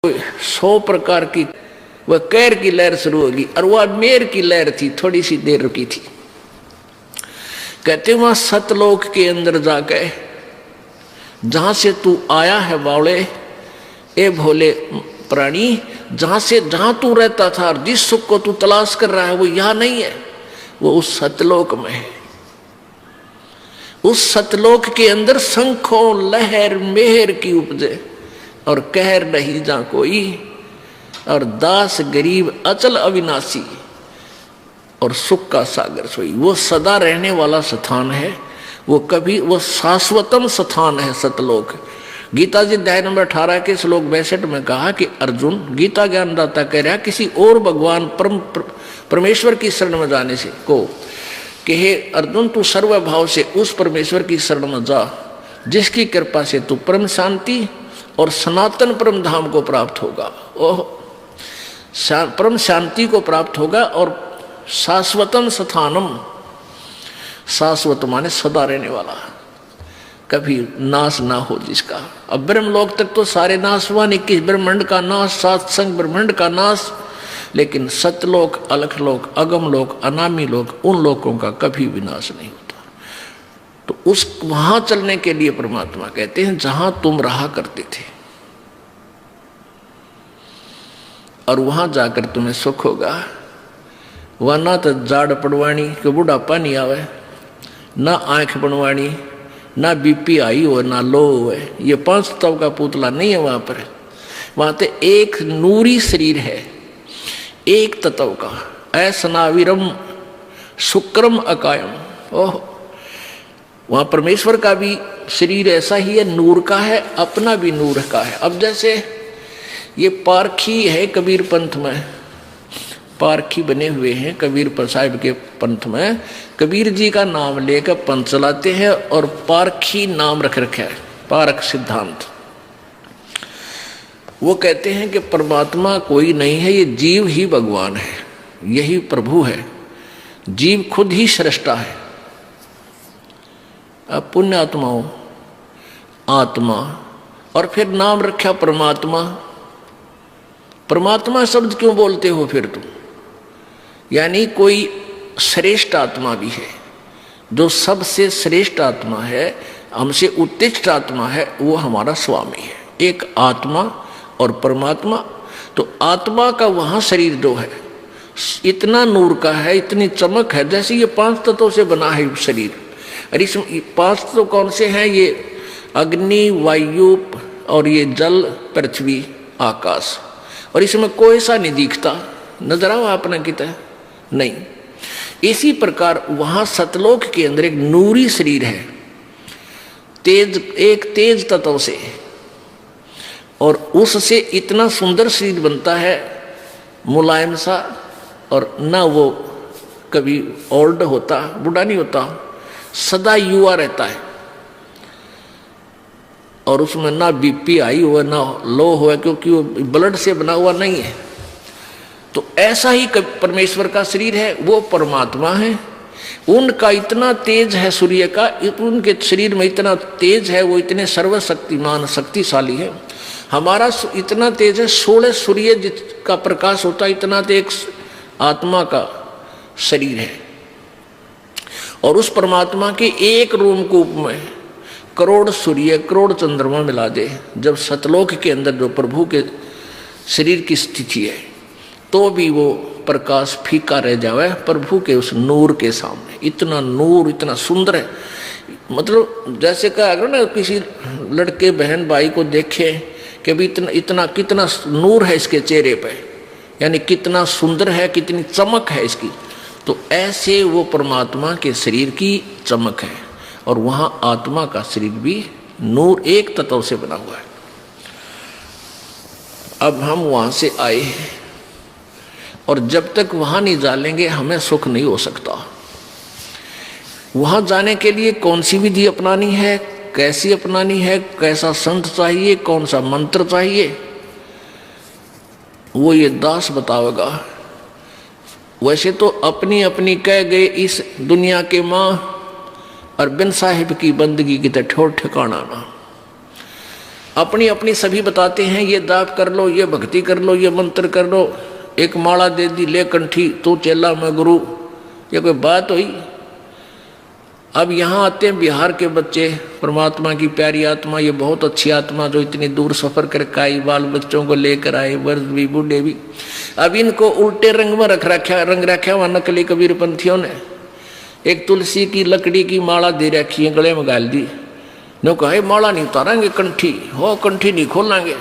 100 प्रकार की वह कैर की लहर शुरू होगी, और वह मेर की लहर थी, थोड़ी सी देर रुकी थी। कहते वहां सतलोक के अंदर जाके, जहां से तू आया है बावड़े, ए भोले प्राणी, जहां तू रहता था और जिस सुख को तू तलाश कर रहा है वो यहां नहीं है, वो उस सतलोक में है। उस सतलोक के अंदर शंखों लहर मेहर की उपजे, और कहर नहीं जा कोई, और दास गरीब अचल अविनाशी, और सुख का सागर सोई। वो सदा रहने वाला स्थान है, वो शाश्वतम स्थान है सतलोक। गीता जी अध्याय नंबर 18 के श्लोक 62 में कहा कि अर्जुन, गीता ज्ञानदाता कह रहा किसी और भगवान परमेश्वर की शरण में जाने से को कि हे अर्जुन, तू सर्वभाव से उस परमेश्वर की शरण में जा जिसकी कृपा से तू परम शांति और सनातन परम धाम को प्राप्त होगा। ओह, परम शांति को प्राप्त होगा, और शाश्वतम स्थानम, शाश्वत माने सदा रहने वाला, कभी नाश ना हो जिसका। अब ब्रह्मलोक तक तो सारे नाश हुआ, 21 ब्रह्मांड का नाश, 7 संग ब्रह्मांड का नाश, लेकिन सतलोक, अलखलोक, अगम लोक, अनामी लोक, उन लोकों का कभी विनाश नहीं होता। तो उस वहां चलने के लिए परमात्मा कहते हैं जहां तुम रहा करते थे, और वहां जाकर तुम्हें सुख होगा। वह ना तो जाड़ पड़वाणी के बुढ़ापा नहीं आवे, ना आंख बनवाणी, ना बीपी आई हो, ना लो हो। ये 5 तत्व का पुतला नहीं है वहां पर। वहां तो एक नूरी शरीर है, एक तत्व का, ऐसनाविरम शुक्रम अकायम। ओह, वहां परमेश्वर का भी शरीर ऐसा ही है, नूर का है, अपना भी नूर का है। अब जैसे ये पारखी है कबीर पंथ में, पारखी बने हुए हैं कबीर साहिब के पंथ में, कबीर जी का नाम लेकर पंथ चलाते हैं, और पारखी नाम रख रखा है, पारख सिद्धांत। वो कहते हैं कि परमात्मा कोई नहीं है, ये जीव ही भगवान है, यही प्रभु है, जीव खुद ही सृष्टा है। अब पुण्य आत्माओं, आत्मा, और फिर नाम रखा परमात्मा। परमात्मा शब्द क्यों बोलते हो फिर तुम? यानी कोई श्रेष्ठ आत्मा भी है, जो सबसे श्रेष्ठ आत्मा है, हमसे उत्कृष्ट आत्मा है, वो हमारा स्वामी है। एक आत्मा और परमात्मा। तो आत्मा का वहां शरीर जो है इतना नूर का है, इतनी चमक है, जैसे ये 5 तत्वों से बना है शरीर। और इसमें 5 तत्व कौन से हैं? ये अग्नि, वायु, और ये जल, पृथ्वी, आकाश। और इसमें कोई सा नहीं दिखता, नजर आओ आपने कितना नहीं। इसी प्रकार वहां सतलोक के अंदर एक नूरी शरीर है, तेज, एक तेज तत्व से, और उससे इतना सुंदर शरीर बनता है, मुलायम सा, और ना वो कभी ओल्ड होता, बूढ़ा नहीं होता, सदा युवा रहता है। और उसमें ना बीपी आई हुआ, ना लो हुआ, क्योंकि वो ब्लड से बना हुआ नहीं है। तो ऐसा ही परमेश्वर का शरीर है, वो परमात्मा है। उनका इतना तेज है सूर्य का, उनके शरीर में इतना तेज है, वो इतने सर्वशक्तिमान शक्तिशाली है। हमारा इतना तेज है, 16 सूर्य जिसका प्रकाश होता है, इतना तो एक आत्मा का शरीर है। और उस परमात्मा के एक रोमकूप में करोड़ सूर्य, करोड़ चंद्रमा मिला दे, जब सतलोक के अंदर जो प्रभु के शरीर की स्थिति है, तो भी वो प्रकाश फीका रह जावे प्रभु के उस नूर के सामने। इतना नूर, इतना सुंदर है। मतलब जैसे कहा अगर ना किसी लड़के बहन भाई को देखे कि भी इतना कितना नूर है इसके चेहरे पे, यानी कितना सुंदर है, कितनी चमक है इसकी, तो ऐसे वो परमात्मा के शरीर की चमक है। और वहां आत्मा का शरीर भी नूर, एक तत्व से बना हुआ है। अब हम वहां से आए हैं, और जब तक वहां नहीं जालेंगे हमें सुख नहीं हो सकता। वहां जाने के लिए कौन सी विधि अपनानी है, कैसी अपनानी है, कैसा संत चाहिए, कौन सा मंत्र चाहिए, वो ये दास बतावेगा। वैसे तो अपनी अपनी कह गए इस दुनिया के माँ, और बिन साहिब की बंदगी की तो ठोर ठिकाना ना। अपनी अपनी सभी बताते हैं, ये दाप कर लो, ये भक्ति कर लो, ये मंत्र कर लो, एक माला दे दी, ले कंठी, तू चेला मैं गुरु, ये कोई बात हुई? अब यहाँ आते हैं बिहार के बच्चे, परमात्मा की प्यारी आत्मा, ये बहुत अच्छी आत्मा जो इतनी दूर सफर करके आई, बाल बच्चों को लेकर आए, वर्ष भी बूढ़े भी। अब इनको उल्टे रंग में रंग रखा हुआ नकली कबीर पंथियों ने। एक तुलसी की लकड़ी की माला दे रखी है, गले में गाल दी, नो कहा माला नहीं उतारेंगे, कंठी हो, कंठी नहीं खोलेंगे।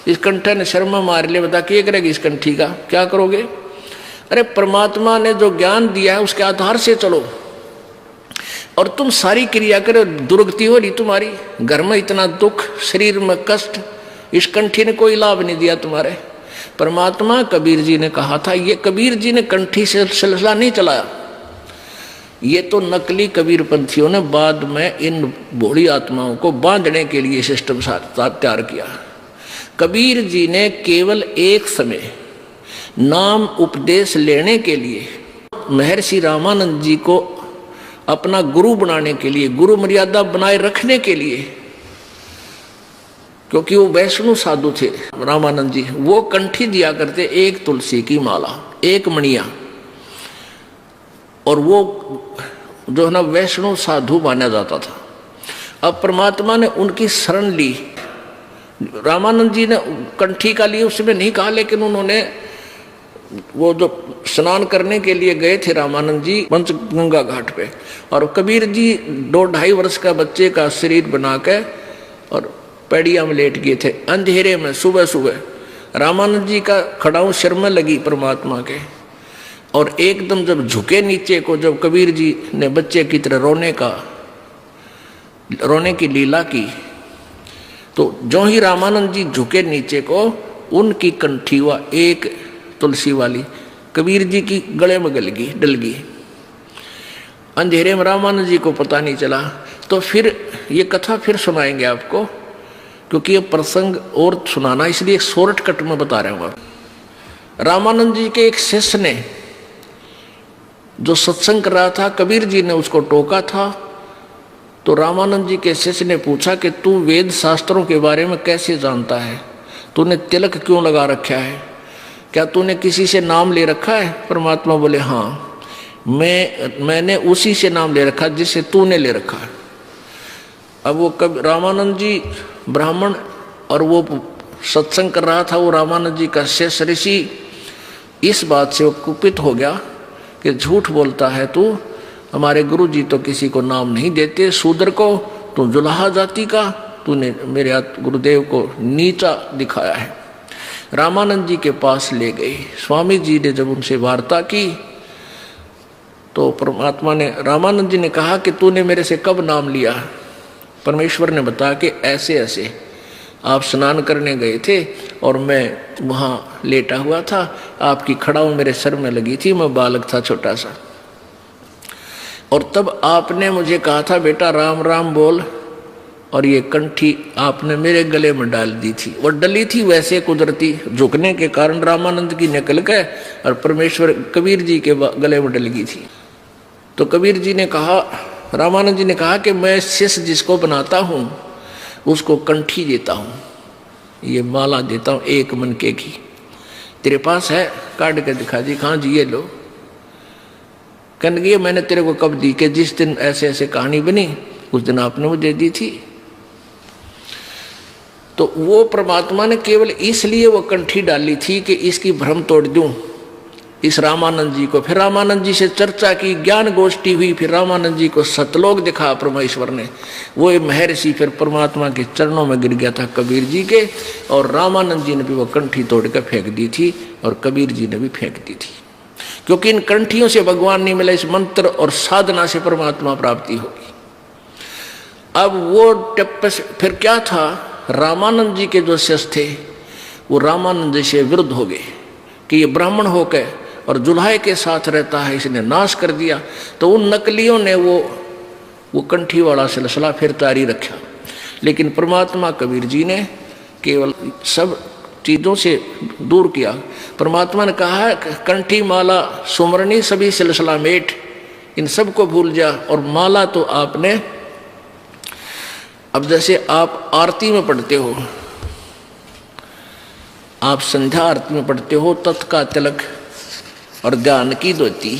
इस कंठे ने शर्मा मार लिया, बता क्या करेगी इस कंठी का, क्या करोगे? अरे परमात्मा ने जो ज्ञान दिया है उसके आधार से चलो, और तुम सारी क्रिया करो, दुर्गति हो रही तुम्हारी, घर में इतना दुख, शरीर में कष्ट, इस कंठी ने कोई लाभ नहीं दिया तुम्हारे। परमात्मा कबीर जी ने कहा था, ये कबीर जी ने कंठी से सिलसिला नहीं चलाया, ये तो नकली कबीर पंथियों ने बाद में इन भोली आत्माओं को बांधने के लिए सिस्टम तैयार किया। कबीर जी ने केवल एक समय नाम उपदेश लेने के लिए महर्षि रामानंद जी को अपना गुरु बनाने के लिए, गुरु मर्यादा बनाए रखने के लिए, क्योंकि वो वैष्णव साधु थे रामानंद जी, वो कंठी दिया करते एक तुलसी की माला, एक मणिया, और वो जो है ना वैष्णव साधु माना जाता था। अब परमात्मा ने उनकी शरण ली। रामानंद जी ने कंठी का लिए उसमें नहीं कहा, लेकिन उन्होंने वो जो स्नान करने के लिए गए थे रामानंद जी पंचगंगा घाट पे, और कबीर जी 2-2.5 वर्ष का बच्चे का शरीर बना के और पैड़िया में लेट गए थे अंधेरे में। सुबह सुबह रामानंद जी का खड़ाऊ सिर में लगी परमात्मा के, और एकदम जब झुके नीचे को, जब कबीर जी ने बच्चे की तरह रोने की लीला की, तो जो ही रामानंद जी झुके नीचे को, उनकी कंठी हुआ एक तुलसी वाली कबीर जी की गले में डल गई। अंधेरे में रामानंद जी को पता नहीं चला। तो फिर ये कथा फिर सुनाएंगे आपको, क्योंकि ये प्रसंग और सुनाना, इसलिए एक शॉर्टकट में बता रहा हूँ। रामानंद जी के एक शिष्य ने जो सत्संग कर रहा था, कबीर जी ने उसको टोका था। तो रामानंद जी के शिष्य ने पूछा कि तू वेद शास्त्रों के बारे में कैसे जानता है, तूने तिलक क्यों लगा रखा है, क्या तूने किसी से नाम ले रखा है? परमात्मा बोले हाँ, मैंने उसी से नाम ले रखा जिससे तूने ले रखा है। अब वो रामानंद जी ब्राह्मण, और वो सत्संग कर रहा था, वो रामानंद जी का शिष्य ऋषि, इस बात से वो कुपित हो गया कि झूठ बोलता है तू, हमारे गुरु जी तो किसी को नाम नहीं देते, शूद्र को, तू जुलाहा जाति का, तूने मेरे गुरुदेव को नीचा दिखाया है। रामानंद जी के पास ले गए। स्वामी जी ने जब उनसे वार्ता की तो परमात्मा ने, रामानंद जी ने कहा कि तूने मेरे से कब नाम लिया? परमेश्वर ने बताया कि ऐसे ऐसे आप स्नान करने गए थे और मैं वहाँ लेटा हुआ था, आपकी खड़ाऊ मेरे सर में लगी थी, मैं बालक था छोटा सा, और तब आपने मुझे कहा था बेटा राम राम बोल, और ये कंठी आपने मेरे गले में डाल दी थी, और डली थी वैसे कुदरती झुकने के कारण रामानंद की निकल गए और परमेश्वर कबीर जी के गले में डल गई थी। तो कबीर जी ने कहा, रामानंद जी ने कहा कि मैं शिष्य जिसको बनाता हूँ उसको कंठी देता हूँ, ये माला देता हूँ एक मनके की, तेरे पास है? काट के दिखा दी। कहाँ जी? ये लो। कहने लगी मैंने तेरे को कब दी? कि जिस दिन ऐसे ऐसे कहानी बनी उस दिन आपने मुझे दी थी। तो वो परमात्मा ने केवल इसलिए वो कंठी डाली थी कि इसकी भ्रम तोड़ दूं इस रामानंद जी को। फिर रामानंद जी से चर्चा की, ज्ञान गोष्ठी हुई, फिर रामानंद जी को सतलोक दिखा परमेश्वर ने। वो महर्षि फिर परमात्मा के चरणों में गिर गया था कबीर जी के, और रामानंद जी ने भी वो कंठी तोड़ कर फेंक दी थी और कबीर जी ने भी फेंक दी थी, क्योंकि इन कंठियों से भगवान नहीं मिला, इस मंत्र और साधना से परमात्मा प्राप्ति होगी। अब वो टप्पस फिर क्या था, रामानंद जी के जो शिष्य थे वो रामानंद जी से विरुद्ध हो गए कि ये ब्राह्मण होकर और जुल्हाए के साथ रहता है, इसने नाश कर दिया। तो उन नकलियों ने वो कंठी वाला सिलसिला फिर जारी रखा। लेकिन परमात्मा कबीर जी ने केवल सब चीज़ों से दूर किया। परमात्मा ने कहा है कंठी माला सुमरनी सभी सिलसिला मेट, इन सब को भूल जा। और माला तो आपने, अब जैसे आप आरती में पढ़ते हो आप संध्या आरती में पढ़ते हो तत् का तिलक और ध्यान की धोती,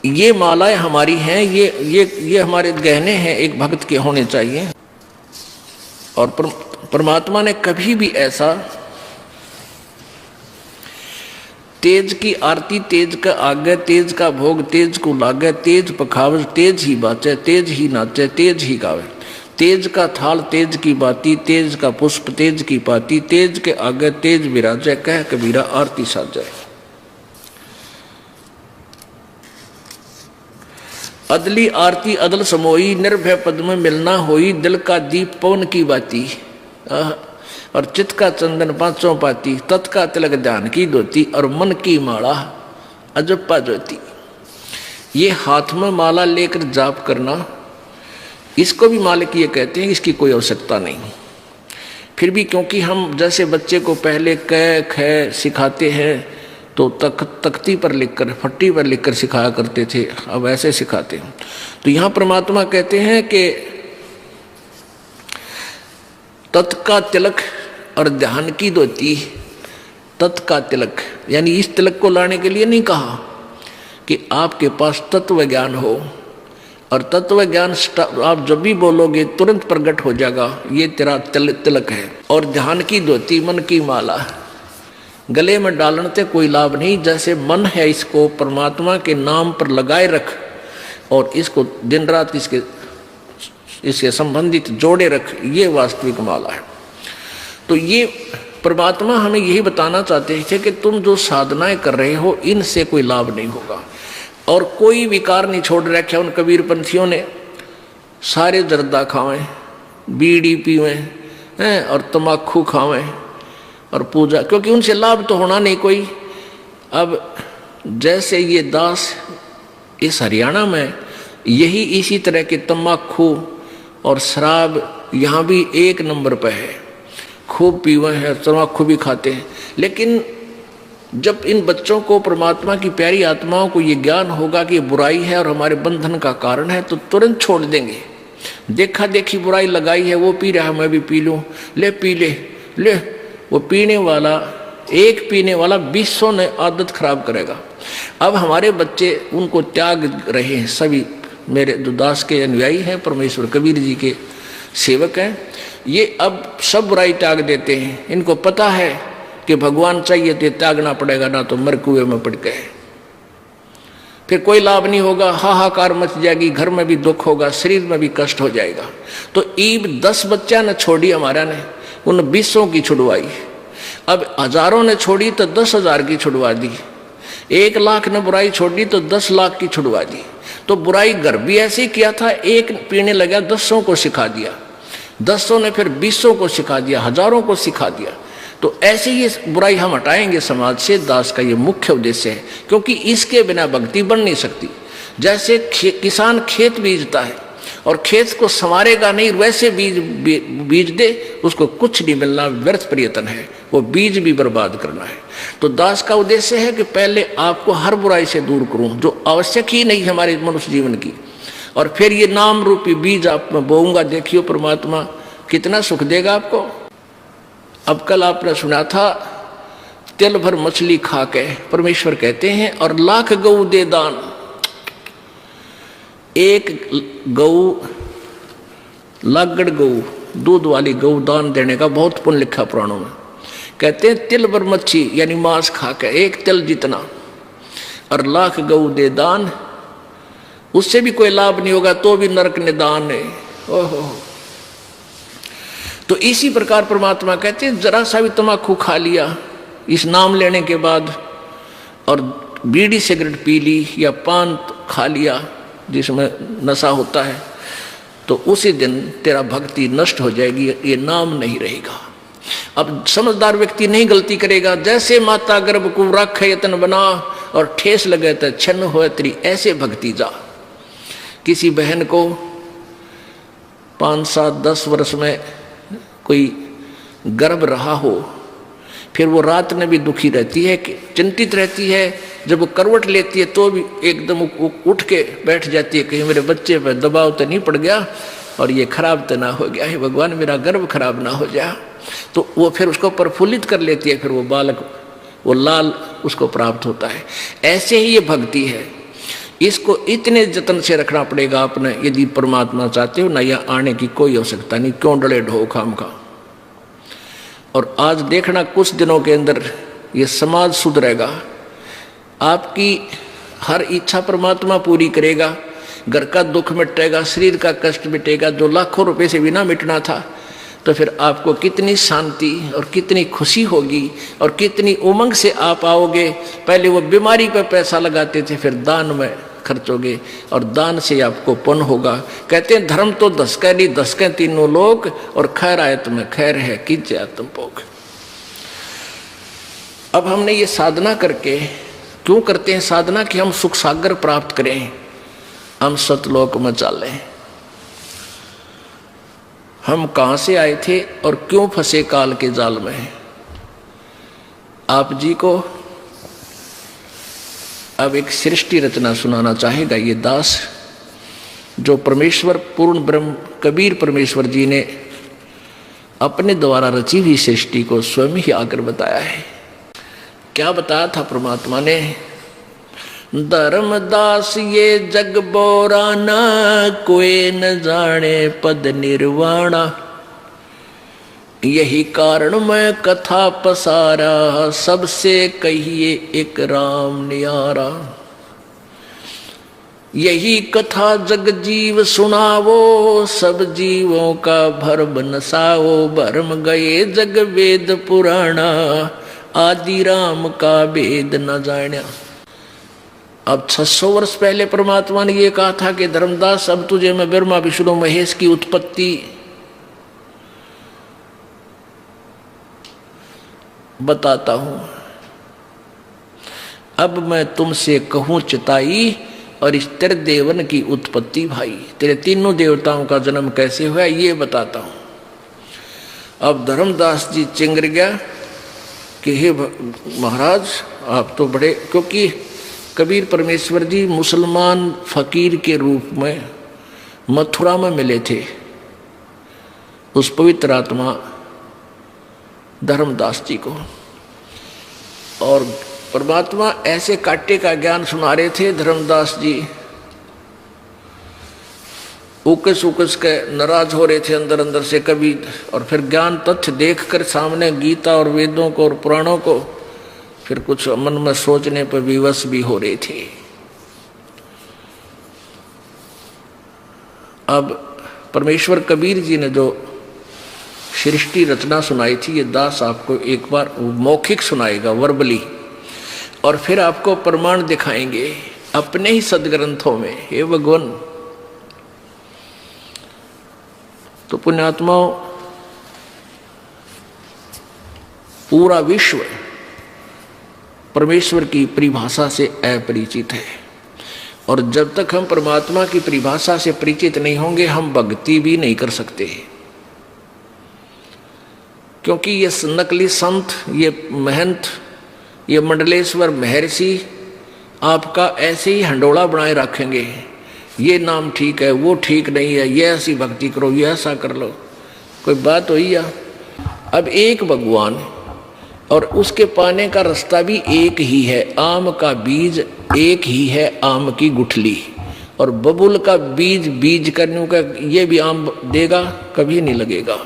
ये मालाएं हमारी हैं, ये हमारे गहने हैं, एक भक्त के होने चाहिए। और परमात्मा ने कभी भी ऐसा तेज की आरती तेज का आगे, तेज का भोग तेज को लागे, तेज पखावज तेज ही बाचे, तेज ही नाचे, तेज ही गावे, तेज का थाल तेज की बाती, तेज का पुष्प तेज की पाती, तेज के आगे तेज विराजे, कह कबीरा आरती साजे। अदली आरती अदल समोई, निर्भय पद में मिलना होई, दिल का दीप पवन की बाती, और चित्त का चंदन पांचों पाती, तत् का तिलक ध्यान की धोती, और मन की माला अजप्पा ज्योति। ये हाथ में माला लेकर जाप करना, इसको भी मालिकीय कहते हैं, इसकी कोई आवश्यकता नहीं। फिर भी क्योंकि हम जैसे बच्चे को पहले क ख सिखाते हैं तो तख्ती पर लिखकर, फट्टी पर लिखकर सिखाया करते थे, अब ऐसे सिखाते हैं। तो यहाँ परमात्मा कहते हैं कि तत् का तिलक और ध्यान की धोती। तत् का तिलक यानी इस तिलक को लाने के लिए नहीं कहा कि आपके पास तत्व ज्ञान हो, और तत्व ज्ञान आप जब भी बोलोगे तुरंत प्रकट हो जाएगा, ये तेरा तिलक है। और ध्यान की धोती, मन की माला गले में डालने से कोई लाभ नहीं। जैसे मन है, इसको परमात्मा के नाम पर लगाए रख और इसको दिन रात इसके संबंधित जोड़े रख, ये वास्तविक माला है। तो ये परमात्मा हमें यही बताना चाहते थे कि तुम जो साधनाएं कर रहे हो इनसे कोई लाभ नहीं होगा। और कोई विकार नहीं छोड़ रखे उन कबीरपंथियों ने। सारे जर्दा खावें, बीड़ी पीवें और तम्बाकू खावें और पूजा, क्योंकि उनसे लाभ तो होना नहीं कोई। अब जैसे ये दास इस हरियाणा में यही इसी तरह के तम्बाकू और शराब यहाँ भी एक नंबर पर है, खूब पीवे हैं, तम्बाकू भी खाते हैं। लेकिन जब इन बच्चों को परमात्मा की प्यारी आत्माओं को ये ज्ञान होगा कि बुराई है और हमारे बंधन का कारण है, तो तुरंत छोड़ देंगे। देखा देखी बुराई लगाई है, वो पी रहा है मैं भी पी लूँ, ले पी ले। वो पीने वाला, एक पीने वाला 200 ने आदत खराब करेगा। अब हमारे बच्चे उनको त्याग रहे हैं। सभी मेरे जो दास के अनुयायी हैं, परमेश्वर कबीर जी के सेवक हैं, ये अब सब बुराई त्याग देते हैं। इनको पता है कि भगवान चाहिए तो त्यागना पड़ेगा, ना तो मर कुएं में पड़ गए, फिर कोई लाभ नहीं होगा, हाहाकार मच जाएगी, घर में भी दुख होगा, शरीर में भी कष्ट हो जाएगा। तो ईब 10 बच्चा ने छोड़ी हमारा ने, उन 200 की छुड़वाई। अब हजारों ने छोड़ी तो 10,000 की छुड़वा दी। 1 लाख ने बुराई छोड़ी तो 10 लाख की छुड़वा दी। तो बुराई घर भी ऐसे ही किया था, एक पीने लगा 10 को सिखा दिया, 10 ने फिर 200 को सिखा दिया, हजारों को सिखा दिया। तो ऐसे ही बुराई हम हटाएंगे समाज से। दास का ये मुख्य उद्देश्य है, क्योंकि इसके बिना भक्ति बन नहीं सकती। जैसे किसान खेत बीजता है और खेत को संवारेगा नहीं, वैसे बीज दे, उसको कुछ नहीं मिलना, व्यर्थ प्रयत्न है, वो बीज भी बर्बाद करना है। तो दास का उद्देश्य है कि पहले आपको हर बुराई से दूर करूं जो आवश्यक ही नहीं हमारे मनुष्य जीवन की, और फिर ये नाम रूपी बीज आप में बोऊंगा। देखियो परमात्मा कितना सुख देगा आपको। अब कल आपने सुना था, तिल भर मछली खा के परमेश्वर कहते हैं और लाख गऊ दे दान। एक गऊ, लागड़ गऊ, दूध वाली गऊ दान देने का बहुत पुण्य लिखा पुराणों में। कहते हैं तिल भर मच्छी यानी मांस खा के, एक तिल जितना, और लाख गऊ दे दान, उससे भी कोई लाभ नहीं होगा, तो भी नरक निदान है। ओहो। तो इसी प्रकार परमात्मा कहते हैं जरा सा भी तम्बाकू खा लिया इस नाम लेने के बाद, और बीड़ी सिगरेट पी ली या पान खा लिया जिसमें नशा होता है, तो उसी दिन तेरा भक्ति नष्ट हो जाएगी, ये नाम नहीं रहेगा। अब समझदार व्यक्ति नहीं गलती करेगा। जैसे माता गर्भ को रख यतन बना और ठेस लगे तो छन्न हो तेरी, ऐसे भक्ति जा। किसी बहन को 5, 7, 10 वर्ष में कोई गर्भ रहा हो, फिर वो रात में भी दुखी रहती है, चिंतित रहती है। जब वो करवट लेती है तो भी एकदम उठ के बैठ जाती है, कहीं मेरे बच्चे पर दबाव तो नहीं पड़ गया और ये खराब तो ना हो गया है, भगवान मेरा गर्भ खराब ना हो जाए। तो वो फिर उसको प्रफुल्लित कर लेती है, फिर वो बालक, वो लाल उसको प्राप्त होता है। ऐसे ही ये भक्ति है, इसको इतने जतन से रखना पड़ेगा आपने, यदि परमात्मा चाहते हो ना, यह आने की कोई आवश्यकता नहीं, क्यों डरे ढो खाम का। और आज देखना कुछ दिनों के अंदर ये समाज सुधरेगा, आपकी हर इच्छा परमात्मा पूरी करेगा, घर का दुख मिटेगा, शरीर का कष्ट मिटेगा, जो लाखों रुपए से बिना मिटना था। तो फिर आपको कितनी शांति और कितनी खुशी होगी और कितनी उमंग से आप आओगे। पहले वो बीमारी पर पैसा लगाते थे, फिर दान में खर्चोगे और दान से आपको पुण्य होगा। कहते हैं धर्म तो दसके नहीं, दसके तीनों लोग, और खैर आए तुम्हें खैर है कीजिए आत्म भोग। अब हमने ये साधना करके, क्यों करते हैं साधना? कि हम सुख सागर प्राप्त करें, हम सतलोक में चलें। हम कहाँ से आए थे और क्यों फंसे काल के जाल में? आप जी को अब एक सृष्टि रचना सुनाना चाहेगा ये दास, जो परमेश्वर पूर्ण ब्रह्म कबीर परमेश्वर जी ने अपने द्वारा रची हुई सृष्टि को स्वयं ही आकर बताया है। क्या बताया था परमात्मा ने? धर्मदास ये जग बोराना, कोई न जाने पद निर्वाणा। यही कारण मैं कथा पसारा, सबसे कहिए एक राम नियारा। यही कथा जग जीव सुनावो, सब जीवों का भरम नसाओ। भरम गए जग वेद पुराणा, आदि राम का वेद न जान्या। अब 600 वर्ष पहले परमात्मा ने ये कहा था कि धर्मदास अब तुझे मैं ब्रह्मा विष्णु महेश की उत्पत्ति बताता हूं। अब मैं तुमसे कहूं चिताई, और इस तेरे देवन की उत्पत्ति भाई, तेरे तीनों देवताओं का जन्म कैसे हुआ ये बताता हूं। अब धर्मदास जी चिंगर गया कि हे महाराज आप तो बड़े, क्योंकि कबीर परमेश्वर जी मुसलमान फकीर के रूप में मथुरा में मिले थे उस पवित्र आत्मा धर्मदास जी को, और परमात्मा ऐसे काटे का ज्ञान सुना रहे थे। धर्मदास जी उकस उकस के नाराज हो रहे थे अंदर अंदर से कभी, और फिर ज्ञान तथ्य देखकर सामने गीता और वेदों को और पुराणों को फिर कुछ मन में सोचने पर विवश भी हो रहे थे। अब परमेश्वर कबीर जी ने जो सृष्टि रचना सुनाई थी, ये दास आपको एक बार मौखिक सुनाएगा वर्बली, और फिर आपको प्रमाण दिखाएंगे अपने ही सदग्रंथों में। हे भगवान, तो पुण्यात्माओं, पूरा विश्व परमेश्वर की परिभाषा से अपरिचित है, और जब तक हम परमात्मा की परिभाषा से परिचित नहीं होंगे हम भक्ति भी नहीं कर सकते। क्योंकि ये नकली संत, ये महंत, ये मंडलेश्वर महर्षि आपका ऐसे ही हंडोला बनाए रखेंगे, ये नाम ठीक है वो ठीक नहीं है, ये ऐसी भक्ति करो ये ऐसा कर लो। कोई बात हुई या? अब एक भगवान और उसके पाने का रास्ता भी एक ही है। आम का बीज एक ही है, आम की गुठली, और बबुल का बीज बीज करने का ये भी आम देगा, कभी नहीं लगेगा।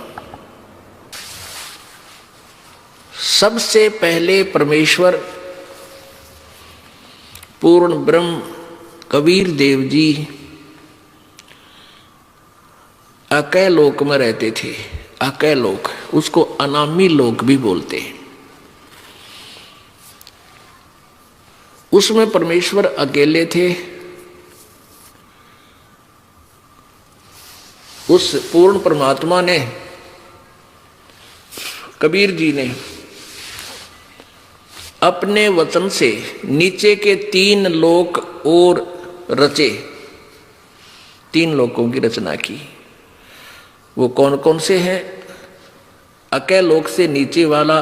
सबसे पहले परमेश्वर पूर्ण ब्रह्म कबीर देव जी अकय लोक में रहते थे। अकय लोक, उसको अनामी लोक भी बोलते हैं। उसमें परमेश्वर अकेले थे। उस पूर्ण परमात्मा ने, कबीर जी ने अपने वचन से नीचे के 3 लोक और रचे, 3 लोकों की रचना की। वो कौन कौन से हैं? अकय लोक से नीचे वाला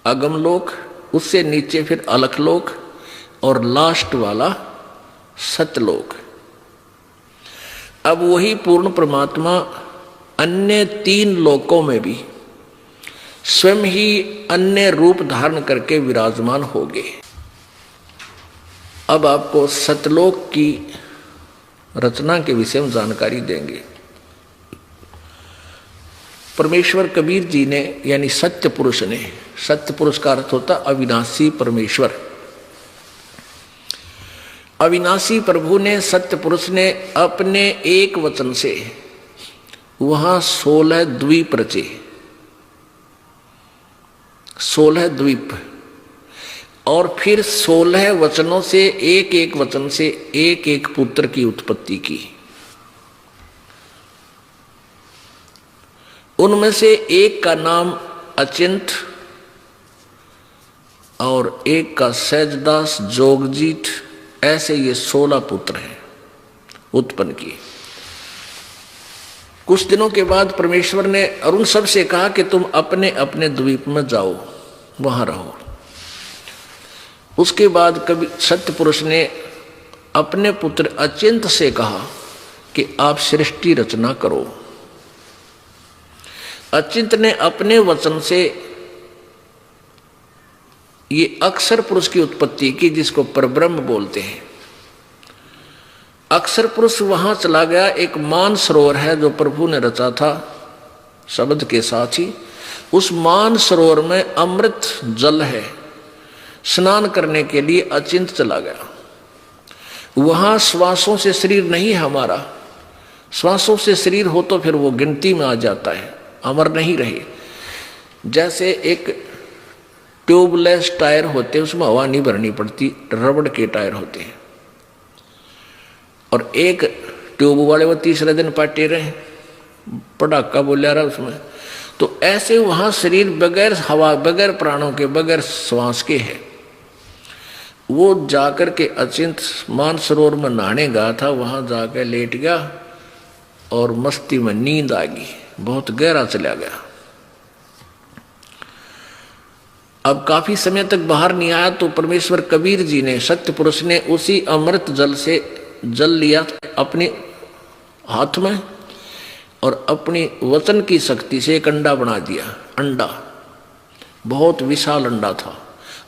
अगम लोक, उससे नीचे फिर अलख लोक, और लास्ट वाला सतलोक। अब वही पूर्ण परमात्मा अन्य 3 लोकों में भी स्वयं ही अन्य रूप धारण करके विराजमान होगे। अब आपको सतलोक की रचना के विषय में जानकारी देंगे। परमेश्वर कबीर जी ने, यानी सत्य पुरुष ने, सत्य पुरुष का अर्थ होता अविनाशी परमेश्वर, अविनाशी प्रभु ने, सत्य पुरुष ने अपने एक वचन से वहां 16 द्वीप रचे, 16 द्वीप, और फिर 16 वचनों से एक एक वचन से एक एक पुत्र की उत्पत्ति की। उनमें से एक का नाम अचिंत और एक का सहजदास, जोगजीत, ऐसे ये 16 पुत्र हैं उत्पन्न किए। कुछ दिनों के बाद परमेश्वर ने अरुण सब से कहा कि तुम अपने अपने द्वीप में जाओ, वहां रहो। उसके बाद कभी सत्य पुरुष ने अपने पुत्र अचिंत से कहा कि आप सृष्टि रचना करो। अचिंत ने अपने वचन से ये अक्षर पुरुष की उत्पत्ति की, जिसको परब्रह्म बोलते हैं। अक्षर पुरुष वहां चला गया, एक मान सरोवर है जो प्रभु ने रचा था शब्द के साथ ही। उस मान सरोवर में अमृत जल है, स्नान करने के लिए अचिंत चला गया। वहां श्वासों से शरीर नहीं है हमारा, श्वासों से शरीर हो तो फिर वो गिनती में आ जाता है, अमर नहीं रहे। जैसे एक ट्यूबलेस टायर होते हैं, उसमें हवा नहीं भरनी पड़ती, रबड़ के टायर होते हैं, और एक ट्यूब वाले वो तीसरे दिन पाटे रहे, पटाखा बोलिया रहा उसमें। तो ऐसे वहां शरीर बगैर हवा, बगैर प्राणों के, बगैर श्वास के है। वो जाकर के अचिंत मानसरोवर में नहाने गया था, वहां जाकर लेट गया और मस्ती में नींद आ गई, बहुत गहरा चला गया। अब काफी समय तक बाहर नहीं आया तो परमेश्वर कबीर जी ने, सत्य पुरुष ने, उसी अमृत जल से जल लिया अपने हाथ में और अपनी वचन की शक्ति से एक अंडा बना दिया। अंडा बहुत विशाल अंडा था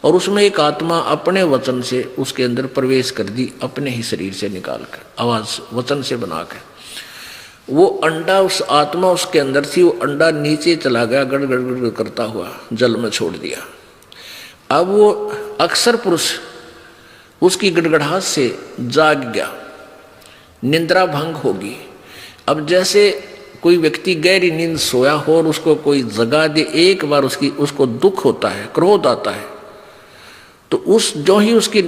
और उसमें एक आत्मा अपने वचन से उसके अंदर प्रवेश कर दी, अपने ही शरीर से निकालकर, आवाज वचन से बनाकर। वो अंडा, उस आत्मा उसके अंदर थी, वो अंडा नीचे चला गया, गड़गड़ गड़गड़ करता हुआ जल में छोड़ दिया। अब वो अक्षर पुरुष उसकी गड़गड़ाहट से जाग गया, निंद्रा भंग होगी। अब जैसे कोई व्यक्ति गहरी नींद सोया हो और उसको कोई जगा दे, एक बार उसको दुख होता है, क्रोध आता है, तो जो ही उसकी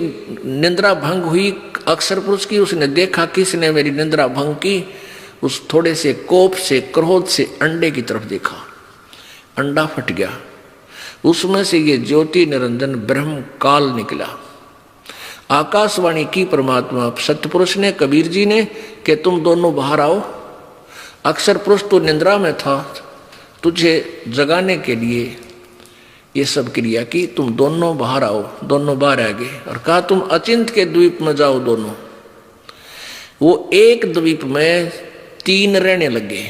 निंद्रा भंग हुई अक्षर पुरुष की, उसने देखा किसने मेरी निंद्रा भंग की, उस थोड़े से कोप से, क्रोध से अंडे की तरफ देखा, अंडा फट गया, उसमें से ये ज्योति निरंजन ब्रह्म काल निकला। आकाशवाणी की परमात्मा सत्यपुरुष ने, कबीर जी ने, कि तुम दोनों बाहर आओ। अक्षर पुरुष तो निंद्रा में था, तुझे जगाने के लिए ये सब क्रिया की, तुम दोनों बाहर आओ। दोनों बाहर आ गए और कहा तुम अचिंत के द्वीप में जाओ दोनों। वो एक द्वीप में 3 रहने लगे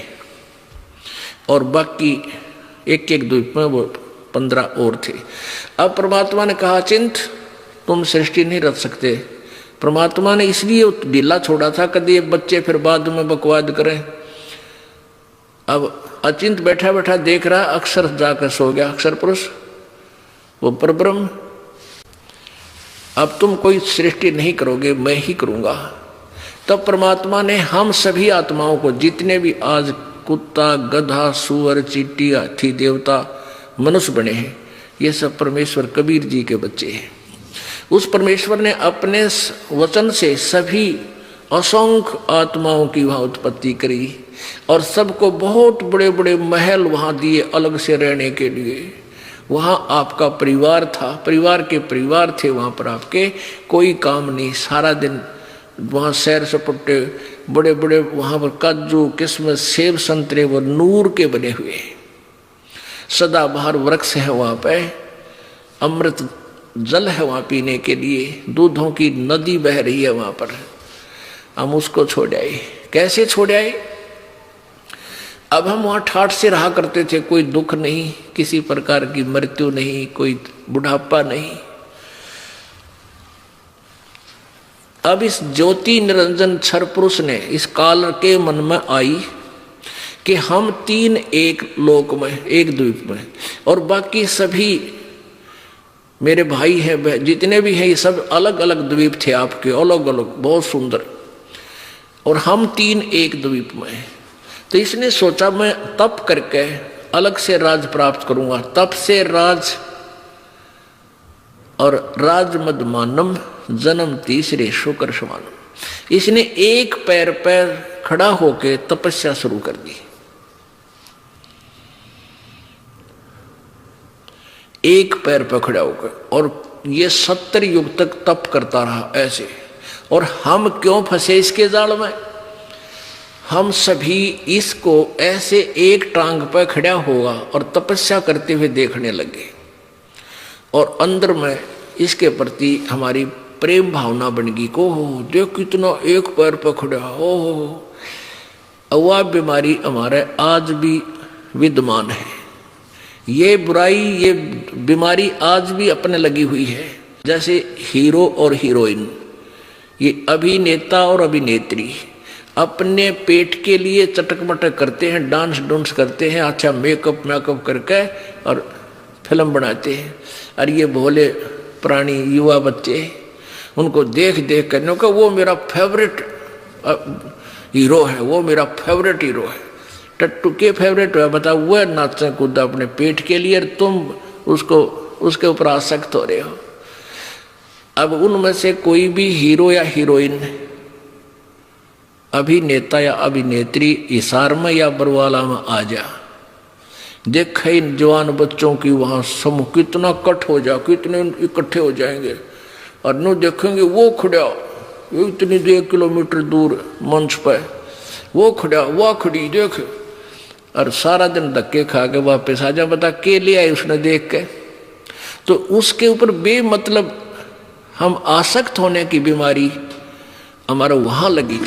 और बाकी एक एक द्वीप में वो 15 और थे। अब परमात्मा ने कहा अचिंत तुम सृष्टि नहीं रच सकते। परमात्मा ने इसलिए ढीला छोड़ा था कभी ये बच्चे फिर बाद में बकवाद करें। अब अचिंत बैठा बैठा देख रहा, अक्षर जाकर सो गया, अक्षर पुरुष वो परब्रह्म। अब तुम कोई सृष्टि नहीं करोगे, मैं ही करूंगा। तब परमात्मा ने हम सभी आत्माओं को, जितने भी आज कुत्ता, गधा, सुअर, चींटी, हाथी, देवता, मनुष्य बने हैं, ये सब परमेश्वर कबीर जी के बच्चे हैं। उस परमेश्वर ने अपने वचन से सभी असंख्य आत्माओं की वहां उत्पत्ति करी और सबको बहुत बड़े बड़े महल वहां दिए अलग से रहने के लिए। वहां आपका परिवार था, परिवार के परिवार थे वहां पर आपके, कोई काम नहीं, सारा दिन वहां सैर सपटे, बड़े बड़े वहां पर काजू, किस्मत, सेब, संतरे वो नूर के बने हुए, सदाबहार वृक्ष है वहां पे, अमृत जल है वहां पीने के लिए, दूधों की नदी बह रही है वहां पर। हम उसको छोड़ आए। कैसे छोड़ आए? अब हम वहां ठाठ से रहा करते थे, कोई दुख नहीं, किसी प्रकार की मृत्यु नहीं, कोई बुढ़ापा नहीं। अब इस ज्योति निरंजन क्षर पुरुष ने इस काल के मन में आई कि हम तीन एक लोक में, एक द्वीप में, और बाकी सभी मेरे भाई हैं, जितने भी हैं, ये सब अलग अलग द्वीप थे आपके, अलग अलग, बहुत सुंदर, और हम तीन एक द्वीप में। तो इसने सोचा मैं तप करके अलग से राज प्राप्त करूंगा। तप से राज, और राज मदमानम जन्म तीसरे शुक्र समानम। इसने एक पैर पर खड़ा होके तपस्या शुरू कर दी। एक पैर पर खड़ा होकर, और ये 70 युग तक तप करता रहा ऐसे। और हम क्यों फंसे इसके जाल में? हम सभी इसको ऐसे एक टांग पर खड़ा होगा और तपस्या करते हुए देखने लगे, और अंदर में इसके प्रति हमारी प्रेम भावना बन गई। को देख कितना एक पैर पर खड़ा, हो वह बीमारी हमारे आज भी विद्यमान है। ये बुराई, ये बीमारी आज भी अपने लगी हुई है। जैसे हीरो और हीरोइन, ये अभिनेता और अभिनेत्री अपने पेट के लिए चटक मटक करते हैं, डांस डूंस करते हैं, अच्छा मेकअप करके और फिल्म बनाते हैं। और ये भोले प्राणी युवा बच्चे उनको देख देख कर का वो मेरा फेवरेट हीरो है, वो मेरा फेवरेट हीरो है। टट्टू के फेवरेट है, बताओ, वह नाचे कूदा अपने पेट के लिए, तुम उसको उसके ऊपर आसक्त हो रहे हो। अब उनमें से कोई भी हीरो या हीरोइन, अभिनेता या अभिनेत्री हिसार में या बरवाला में आ जा, देखे इन जवान बच्चों की वहां समूह कितना कट हो जा, कितने इकट्ठे हो जाएंगे, और नो देखेंगे वो खड़ा इतनी 1 किलोमीटर दूर मंच पर, वो खड़ा, वह खड़ी, देख, और सारा दिन धक्के खा के वापस आ जा। बता के ले आए उसने देख के? तो उसके ऊपर बेमतलब हम आसक्त होने की बीमारी हमारा वहां लगी थी।